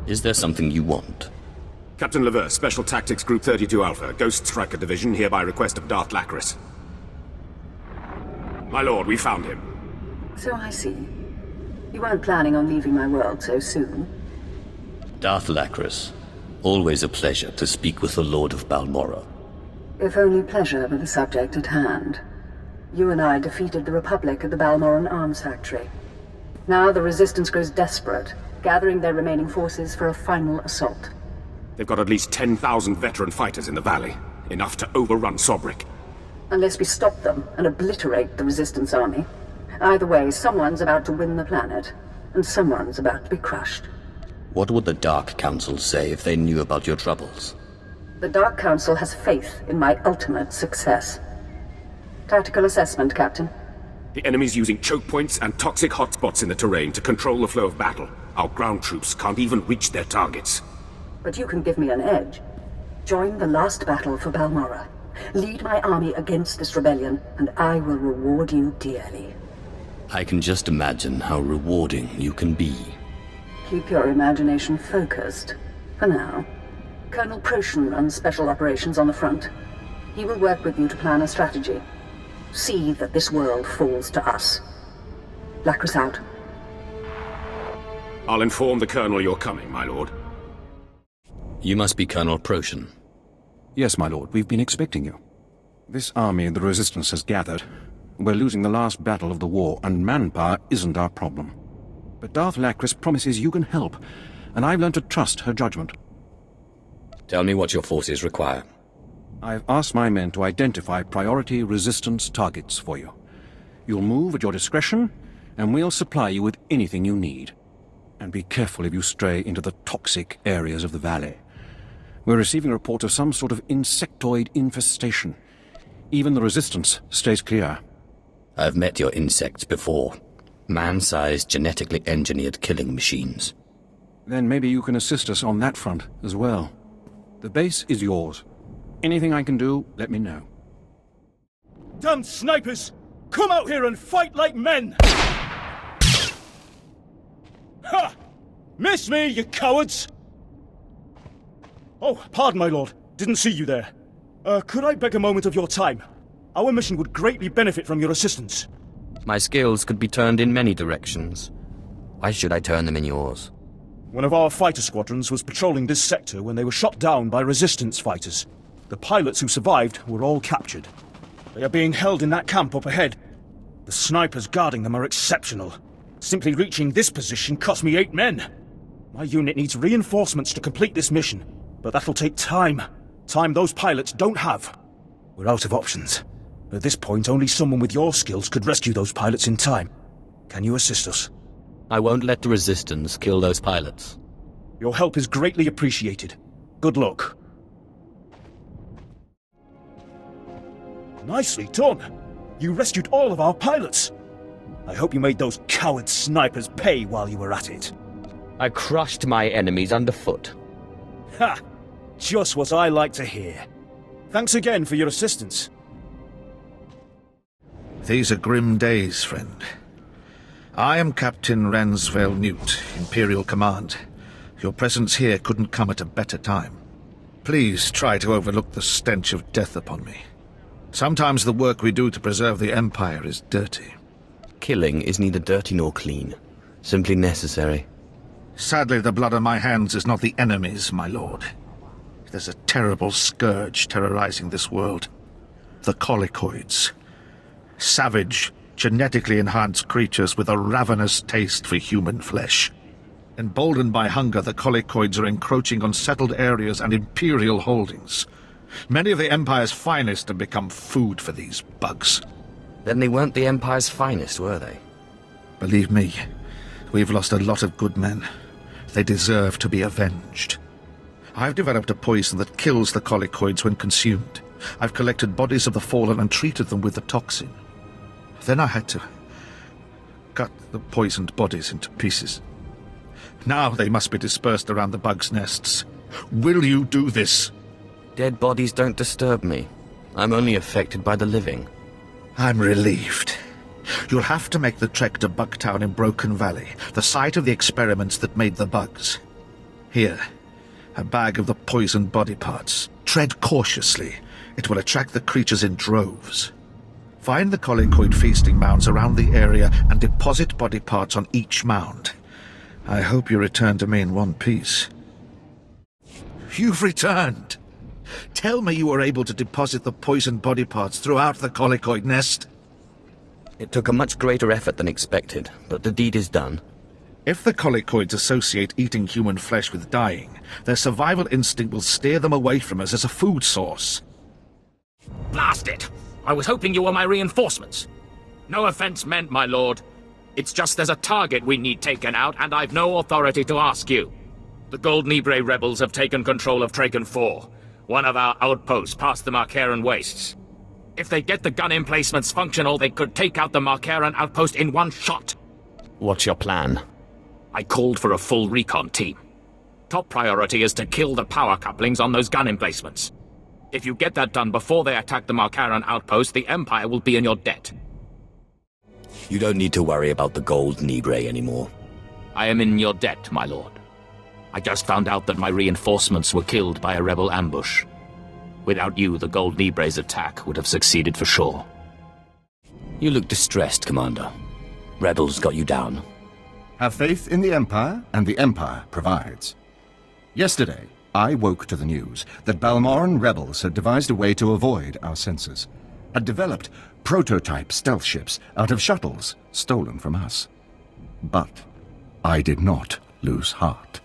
Is there something you want? Captain Lever, Special Tactics Group 32 Alpha, Ghost Striker Division, here by request of Darth Lacris. My lord, we found him. So I see. You weren't planning on leaving my world so soon. Darth Lacris. Always a pleasure to speak with the Lord of Balmorra. If only pleasure were the subject at hand. You and I defeated the Republic at the Balmorran arms factory. Now the Resistance grows desperate, gathering their remaining forces for a final assault. They've got at least 10,000 veteran fighters in the valley. Enough to overrun Sobrik. Unless we stop them and obliterate the Resistance army. Either way, someone's about to win the planet, and someone's about to be crushed. What would the Dark Council say if they knew about your troubles? The Dark Council has faith in my ultimate success. Tactical assessment, Captain. The enemy's using choke points and toxic hotspots in the terrain to control the flow of battle. Our ground troops can't even reach their targets. But you can give me an edge. Join the last battle for Balmorra. Lead my army against this rebellion, and I will reward you dearly. I can just imagine how rewarding you can be. Keep your imagination focused, for now. Colonel Proshin runs special operations on the front. He will work with you to plan a strategy. See that this world falls to us. Lacris out. I'll inform the Colonel you're coming, my lord. You must be Colonel Proshin. Yes, my lord, we've been expecting you. This army the Resistance has gathered. We're losing the last battle of the war, and manpower isn't our problem. But Darth Lacris promises you can help, and I've learned to trust her judgment. Tell me what your forces require. I've asked my men to identify priority Resistance targets for you. You'll move at your discretion, and we'll supply you with anything you need. And be careful if you stray into the toxic areas of the valley. We're receiving reports of some sort of insectoid infestation. Even the Resistance stays clear. I've met your insects before. Man-sized, genetically engineered killing machines. Then maybe you can assist us on that front as well. The base is yours. Anything I can do, let me know. Damn snipers! Come out here and fight like men! Ha! Miss me, you cowards! Oh, pardon, my lord. Didn't see you there. Could I beg a moment of your time? Our mission would greatly benefit from your assistance. My skills could be turned in many directions. Why should I turn them in yours? One of our fighter squadrons was patrolling this sector when they were shot down by Resistance fighters. The pilots who survived were all captured. They are being held in that camp up ahead. The snipers guarding them are exceptional. Simply reaching this position cost me 8 men. My unit needs reinforcements to complete this mission, but that'll take time. Time those pilots don't have. We're out of options. At this point, only someone with your skills could rescue those pilots in time. Can you assist us? I won't let the Resistance kill those pilots. Your help is greatly appreciated. Good luck. Nicely done. You rescued all of our pilots. I hope you made those coward snipers pay while you were at it. I crushed my enemies underfoot. Ha! Just what I like to hear. Thanks again for your assistance. These are grim days, friend. I am Captain Ransvale Newt, Imperial Command. Your presence here couldn't come at a better time. Please try to overlook the stench of death upon me. Sometimes the work we do to preserve the Empire is dirty. Killing is neither dirty nor clean. Simply necessary. Sadly, the blood on my hands is not the enemy's, my lord. There's a terrible scourge terrorizing this world. The colicoids. Savage, genetically enhanced creatures with a ravenous taste for human flesh. Emboldened by hunger, the colicoids are encroaching on settled areas and imperial holdings. Many of the Empire's finest have become food for these bugs. Then they weren't the Empire's finest, were they? Believe me, we've lost a lot of good men. They deserve to be avenged. I've developed a poison that kills the colicoids when consumed. I've collected bodies of the fallen and treated them with the toxin. Then I had to cut the poisoned bodies into pieces. Now they must be dispersed around the bugs' nests. Will you do this? Dead bodies don't disturb me. I'm only affected by the living. I'm relieved. You'll have to make the trek to Bugtown in Broken Valley, the site of the experiments that made the bugs. Here, a bag of the poisoned body parts. Tread cautiously. It will attract the creatures in droves. Find the Colicoid feasting mounds around the area and deposit body parts on each mound. I hope you return to me in one piece. You've returned! Tell me you were able to deposit the poisoned body parts throughout the Colicoid nest. It took a much greater effort than expected, but the deed is done. If the Colicoids associate eating human flesh with dying, their survival instinct will steer them away from us as a food source. Blast it! I was hoping you were my reinforcements. No offense meant, my lord. It's just there's a target we need taken out, and I've no authority to ask you. The Gold Libre rebels have taken control of Traken 4, one of our outposts past the Marcaran wastes. If they get the gun emplacements functional, they could take out the Marcaran outpost in one shot. What's your plan? I called for a full recon team. Top priority is to kill the power couplings on those gun emplacements. If you get that done before they attack the Marcaran outpost, the Empire will be in your debt. You don't need to worry about the Gold Libre anymore. I am in your debt, my lord. I just found out that my reinforcements were killed by a rebel ambush. Without you, the Gold Libre's attack would have succeeded for sure. You look distressed, Commander. Rebels got you down. Have faith in the Empire, and the Empire provides. Yesterday, I woke to the news that Balmorran rebels had devised a way to avoid our sensors, had developed prototype stealth ships out of shuttles stolen from us. But I did not lose heart.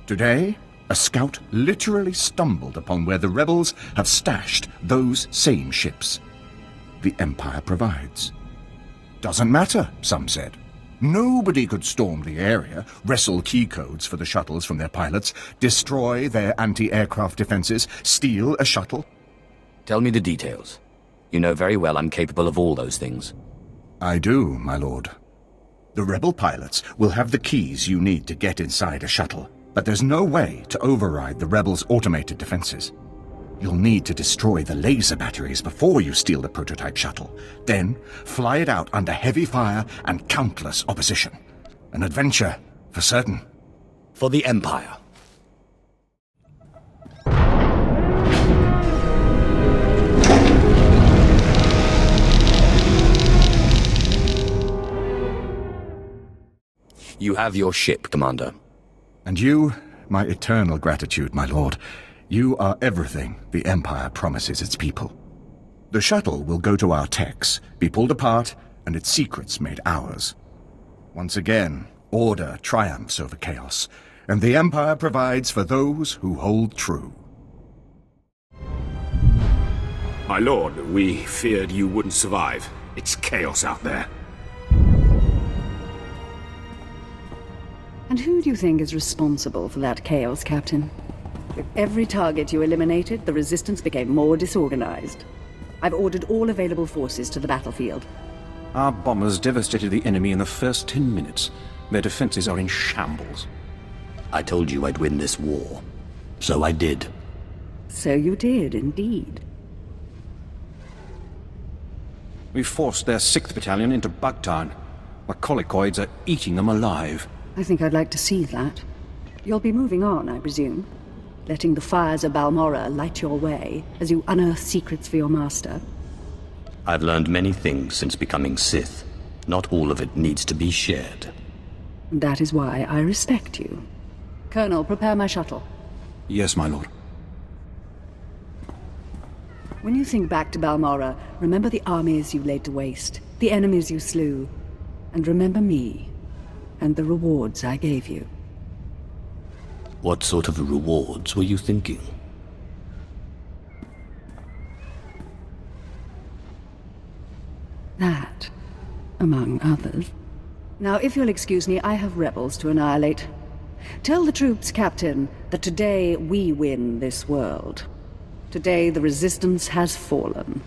Today, a scout literally stumbled upon where the rebels have stashed those same ships. The Empire provides. Doesn't matter, some said. Nobody could storm the area, wrestle key codes for the shuttles from their pilots, destroy their anti-aircraft defenses, steal a shuttle. Tell me the details. You know very well I'm capable of all those things. I do, my lord. The rebel pilots will have the keys you need to get inside a shuttle, but there's no way to override the rebels' automated defenses. You'll need to destroy the laser batteries before you steal the prototype shuttle, then fly it out under heavy fire and countless opposition. An adventure, for certain. For the Empire. You have your ship, Commander. And you, my eternal gratitude, my lord. You are everything the Empire promises its people. The shuttle will go to our techs, be pulled apart, and its secrets made ours. Once again, order triumphs over chaos, and the Empire provides for those who hold true. My lord, we feared you wouldn't survive. It's chaos out there. And who do you think is responsible for that chaos, Captain? With every target you eliminated, the Resistance became more disorganized. I've ordered all available forces to the battlefield. Our bombers devastated the enemy in the first 10 minutes. Their defenses are in shambles. I told you I'd win this war. So I did. So you did, indeed. We forced their 6th Battalion into Bugtown. The colicoids are eating them alive. I think I'd like to see that. You'll be moving on, I presume? Letting the fires of Balmorra light your way as you unearth secrets for your master? I've learned many things since becoming Sith. Not all of it needs to be shared. That is why I respect you. Colonel, prepare my shuttle. Yes, my lord. When you think back to Balmorra, remember the armies you laid to waste, the enemies you slew, and remember me, and the rewards I gave you. What sort of rewards were you thinking? That, among others. Now, if you'll excuse me, I have rebels to annihilate. Tell the troops, Captain, that today we win this world. Today the Resistance has fallen.